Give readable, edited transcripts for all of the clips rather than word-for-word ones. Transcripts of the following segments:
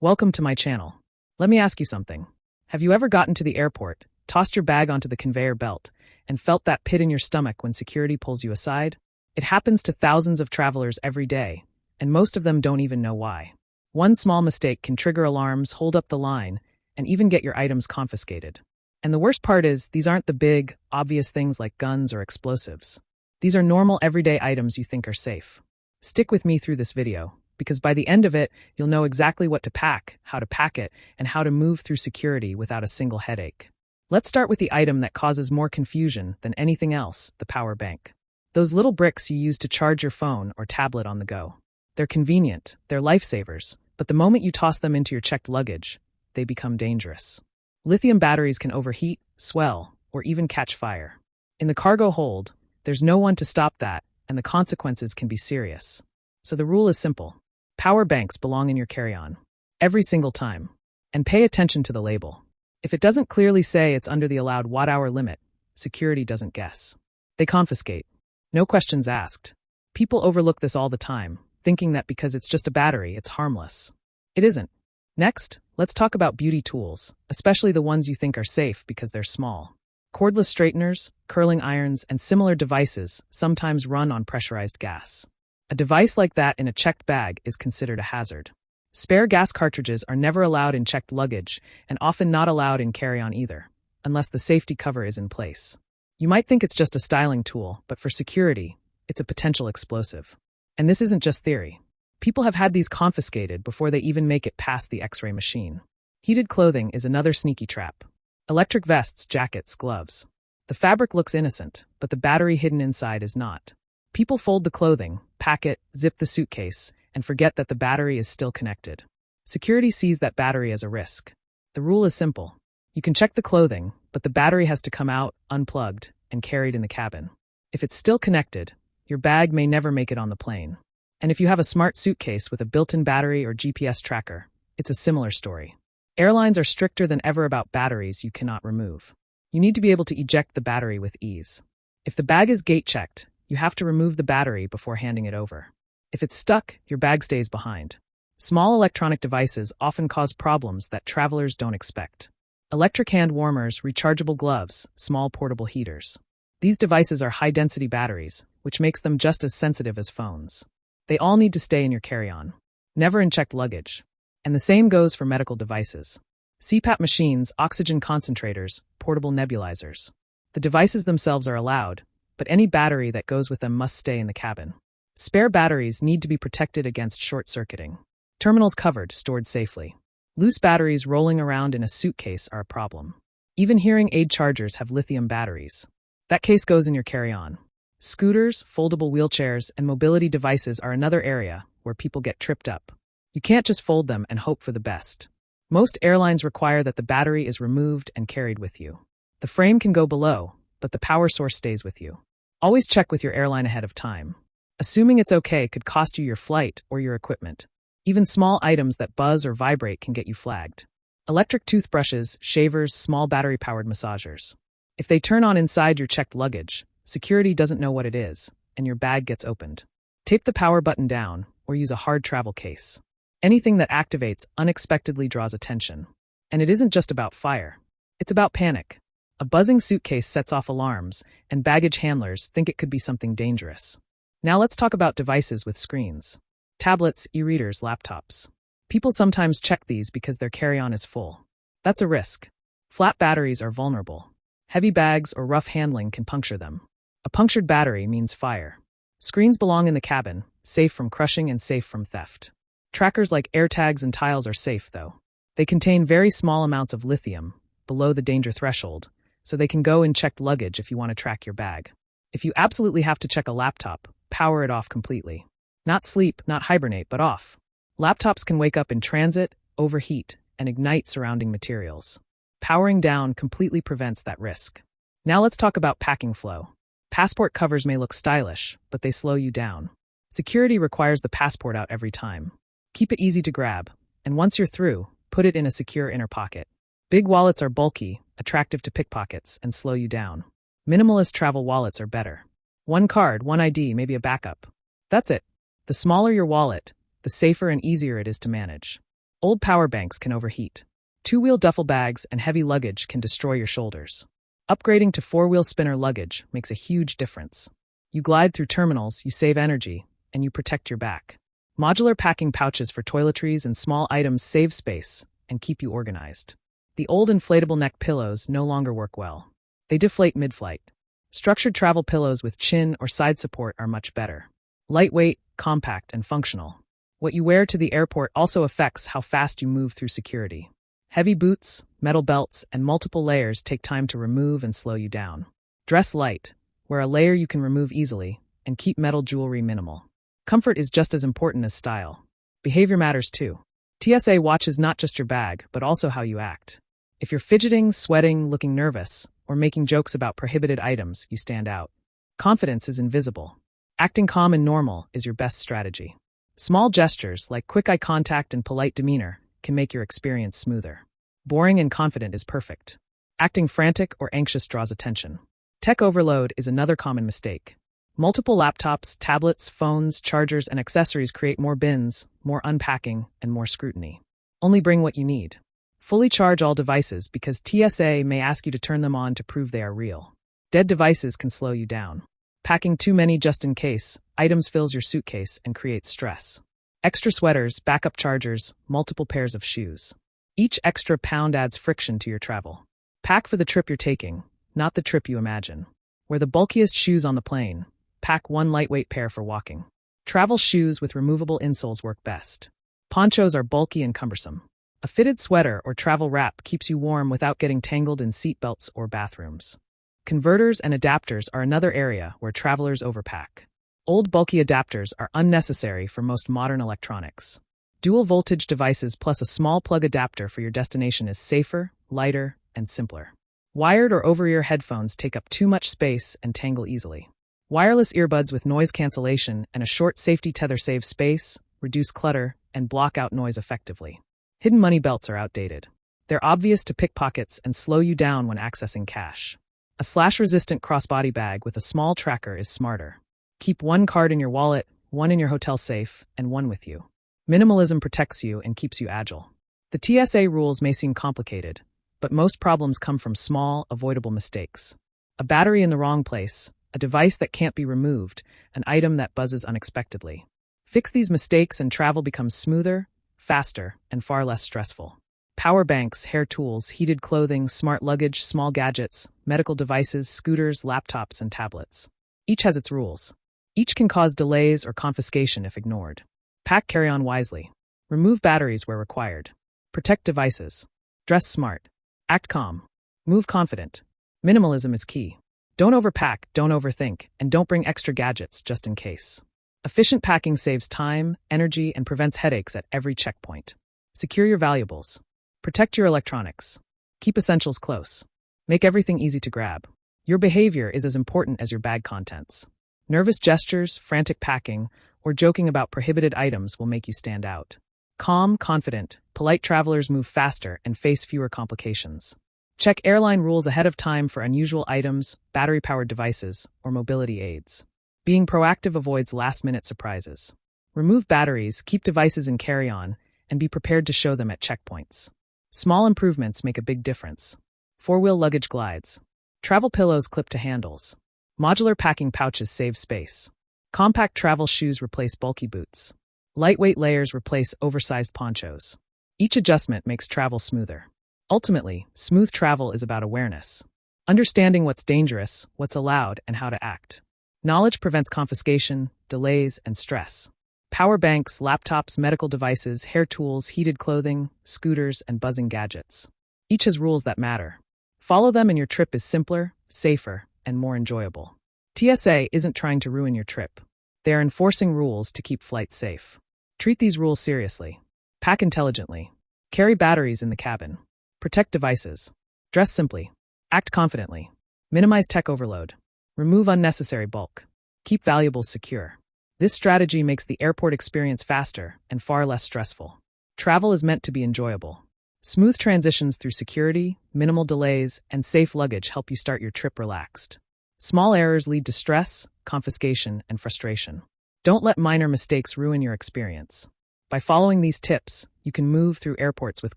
Welcome to my channel. Let me ask you something. Have you ever gotten to the airport, tossed your bag onto the conveyor belt, and felt that pit in your stomach when security pulls you aside? It happens to thousands of travelers every day, and most of them don't even know why. One small mistake can trigger alarms, hold up the line, and even get your items confiscated. And the worst part is, these aren't the big, obvious things like guns or explosives. These are normal, everyday items you think are safe. Stick with me through this video, because by the end of it, you'll know exactly what to pack, how to pack it, and how to move through security without a single headache. Let's start with the item that causes more confusion than anything else, the power bank. Those little bricks you use to charge your phone or tablet on the go. They're convenient, they're lifesavers, but the moment you toss them into your checked luggage, they become dangerous. Lithium batteries can overheat, swell, or even catch fire. In the cargo hold, there's no one to stop that, and the consequences can be serious. So the rule is simple. Power banks belong in your carry-on. Every single time. And pay attention to the label. If it doesn't clearly say it's under the allowed watt-hour limit, security doesn't guess. They confiscate. No questions asked. People overlook this all the time, thinking that because it's just a battery, it's harmless. It isn't. Next, let's talk about beauty tools, especially the ones you think are safe because they're small. Cordless straighteners, curling irons, and similar devices sometimes run on pressurized gas. A device like that in a checked bag is considered a hazard. Spare gas cartridges are never allowed in checked luggage and often not allowed in carry-on either, unless the safety cover is in place. You might think it's just a styling tool, but for security, it's a potential explosive. And this isn't just theory. People have had these confiscated before they even make it past the X-ray machine. Heated clothing is another sneaky trap. Electric vests, jackets, gloves. The fabric looks innocent, but the battery hidden inside is not. People fold the clothing, pack it, zip the suitcase, and forget that the battery is still connected. Security sees that battery as a risk. The rule is simple. You can check the clothing, but the battery has to come out, unplugged, and carried in the cabin. If it's still connected, your bag may never make it on the plane. And if you have a smart suitcase with a built-in battery or GPS tracker, it's a similar story. Airlines are stricter than ever about batteries you cannot remove. You need to be able to eject the battery with ease. If the bag is gate-checked, you have to remove the battery before handing it over. If it's stuck, your bag stays behind. Small electronic devices often cause problems that travelers don't expect. Electric hand warmers, rechargeable gloves, small portable heaters. These devices are high-density batteries, which makes them just as sensitive as phones. They all need to stay in your carry-on, never in checked luggage. And the same goes for medical devices. CPAP machines, oxygen concentrators, portable nebulizers. The devices themselves are allowed, but any battery that goes with them must stay in the cabin. Spare batteries need to be protected against short-circuiting. Terminals covered, stored safely. Loose batteries rolling around in a suitcase are a problem. Even hearing aid chargers have lithium batteries. That case goes in your carry-on. Scooters, foldable wheelchairs, and mobility devices are another area where people get tripped up. You can't just fold them and hope for the best. Most airlines require that the battery is removed and carried with you. The frame can go below, but the power source stays with you. Always check with your airline ahead of time. Assuming it's okay could cost you your flight or your equipment. Even small items that buzz or vibrate can get you flagged. Electric toothbrushes, shavers, small battery-powered massagers. If they turn on inside your checked luggage, security doesn't know what it is, and your bag gets opened. Tape the power button down, or use a hard travel case. Anything that activates unexpectedly draws attention. And it isn't just about fire. It's about panic. A buzzing suitcase sets off alarms, and baggage handlers think it could be something dangerous. Now let's talk about devices with screens. Tablets, e-readers, laptops. People sometimes check these because their carry-on is full. That's a risk. Flat batteries are vulnerable. Heavy bags or rough handling can puncture them. A punctured battery means fire. Screens belong in the cabin, safe from crushing and safe from theft. Trackers like AirTags and tiles are safe, though. They contain very small amounts of lithium, below the danger threshold, so they can go in checked luggage if you want to track your bag. If you absolutely have to check a laptop, power it off completely. Not sleep, not hibernate, but off. Laptops can wake up in transit, overheat, and ignite surrounding materials. Powering down completely prevents that risk. Now let's talk about packing flow. Passport covers may look stylish, but they slow you down. Security requires the passport out every time. Keep it easy to grab, and once you're through, put it in a secure inner pocket. Big wallets are bulky, attractive to pickpockets, and slow you down. Minimalist travel wallets are better. One card, one ID, maybe a backup. That's it. The smaller your wallet, the safer and easier it is to manage. Old power banks can overheat. Two-wheel duffel bags and heavy luggage can destroy your shoulders. Upgrading to four-wheel spinner luggage makes a huge difference. You glide through terminals, you save energy, and you protect your back. Modular packing pouches for toiletries and small items save space and keep you organized. The old inflatable neck pillows no longer work well. They deflate mid-flight. Structured travel pillows with chin or side support are much better. Lightweight, compact, and functional. What you wear to the airport also affects how fast you move through security. Heavy boots, metal belts, and multiple layers take time to remove and slow you down. Dress light, wear a layer you can remove easily, and keep metal jewelry minimal. Comfort is just as important as style. Behavior matters too. TSA watches not just your bag, but also how you act. If you're fidgeting, sweating, looking nervous, or making jokes about prohibited items, you stand out. Confidence is invisible. Acting calm and normal is your best strategy. Small gestures, like quick eye contact and polite demeanor, can make your experience smoother. Boring and confident is perfect. Acting frantic or anxious draws attention. Tech overload is another common mistake. Multiple laptops, tablets, phones, chargers, and accessories create more bins, more unpacking, and more scrutiny. Only bring what you need. Fully charge all devices because TSA may ask you to turn them on to prove they are real. Dead devices can slow you down. Packing too many just in case items fills your suitcase and creates stress. Extra sweaters, backup chargers, multiple pairs of shoes. Each extra pound adds friction to your travel. Pack for the trip you're taking, not the trip you imagine. Wear the bulkiest shoes on the plane. Pack one lightweight pair for walking. Travel shoes with removable insoles work best. Ponchos are bulky and cumbersome. A fitted sweater or travel wrap keeps you warm without getting tangled in seat belts or bathrooms. Converters and adapters are another area where travelers overpack. Old bulky adapters are unnecessary for most modern electronics. Dual voltage devices plus a small plug adapter for your destination is safer, lighter, and simpler. Wired or over-ear headphones take up too much space and tangle easily. Wireless earbuds with noise cancellation and a short safety tether save space, reduce clutter, and block out noise effectively. Hidden money belts are outdated. They're obvious to pickpockets and slow you down when accessing cash. A slash-resistant crossbody bag with a small tracker is smarter. Keep one card in your wallet, one in your hotel safe, and one with you. Minimalism protects you and keeps you agile. The TSA rules may seem complicated, but most problems come from small, avoidable mistakes. A battery in the wrong place, a device that can't be removed, an item that buzzes unexpectedly. Fix these mistakes and travel becomes smoother, faster, and far less stressful. Power banks, hair tools, heated clothing, smart luggage, small gadgets, medical devices, scooters, laptops, and tablets. Each has its rules. Each can cause delays or confiscation if ignored. Pack carry-on wisely. Remove batteries where required. Protect devices. Dress smart. Act calm. Move confident. Minimalism is key. Don't overpack, don't overthink, and don't bring extra gadgets just in case. Efficient packing saves time, energy, and prevents headaches at every checkpoint. Secure your valuables. Protect your electronics. Keep essentials close. Make everything easy to grab. Your behavior is as important as your bag contents. Nervous gestures, frantic packing, or joking about prohibited items will make you stand out. Calm, confident, polite travelers move faster and face fewer complications. Check airline rules ahead of time for unusual items, battery-powered devices, or mobility aids. Being proactive avoids last-minute surprises. Remove batteries, keep devices in carry-on, and be prepared to show them at checkpoints. Small improvements make a big difference. Four-wheel luggage glides. Travel pillows clip to handles. Modular packing pouches save space. Compact travel shoes replace bulky boots. Lightweight layers replace oversized ponchos. Each adjustment makes travel smoother. Ultimately, smooth travel is about awareness. Understanding what's dangerous, what's allowed, and how to act. Knowledge prevents confiscation, delays, and stress. Power banks, laptops, medical devices, hair tools, heated clothing, scooters, and buzzing gadgets. Each has rules that matter. Follow them and your trip is simpler, safer, and more enjoyable. TSA isn't trying to ruin your trip. They are enforcing rules to keep flights safe. Treat these rules seriously. Pack intelligently. Carry batteries in the cabin. Protect devices. Dress simply. Act confidently. Minimize tech overload. Remove unnecessary bulk. Keep valuables secure. This strategy makes the airport experience faster and far less stressful. Travel is meant to be enjoyable. Smooth transitions through security, minimal delays, and safe luggage help you start your trip relaxed. Small errors lead to stress, confiscation, and frustration. Don't let minor mistakes ruin your experience. By following these tips, you can move through airports with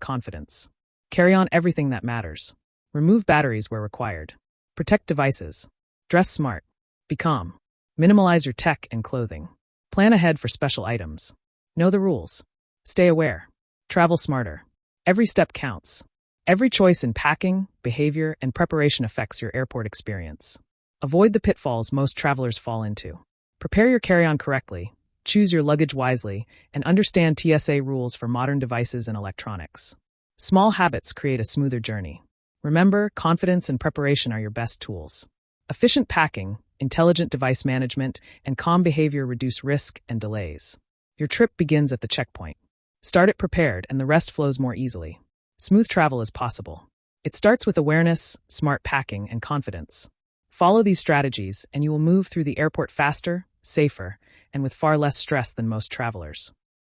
confidence. Carry on everything that matters. Remove batteries where required. Protect devices. Dress smart. Be calm. Minimalize your tech and clothing. Plan ahead for special items. Know the rules. Stay aware. Travel smarter. Every step counts. Every choice in packing, behavior, and preparation affects your airport experience. Avoid the pitfalls most travelers fall into. Prepare your carry-on correctly, choose your luggage wisely, and understand TSA rules for modern devices and electronics. Small habits create a smoother journey. Remember, confidence and preparation are your best tools. Efficient packing, intelligent device management, and calm behavior reduce risk and delays. Your trip begins at the checkpoint. Start it prepared, and the rest flows more easily. Smooth travel is possible. It starts with awareness, smart packing, and confidence. Follow these strategies, and you will move through the airport faster, safer, and with far less stress than most travelers.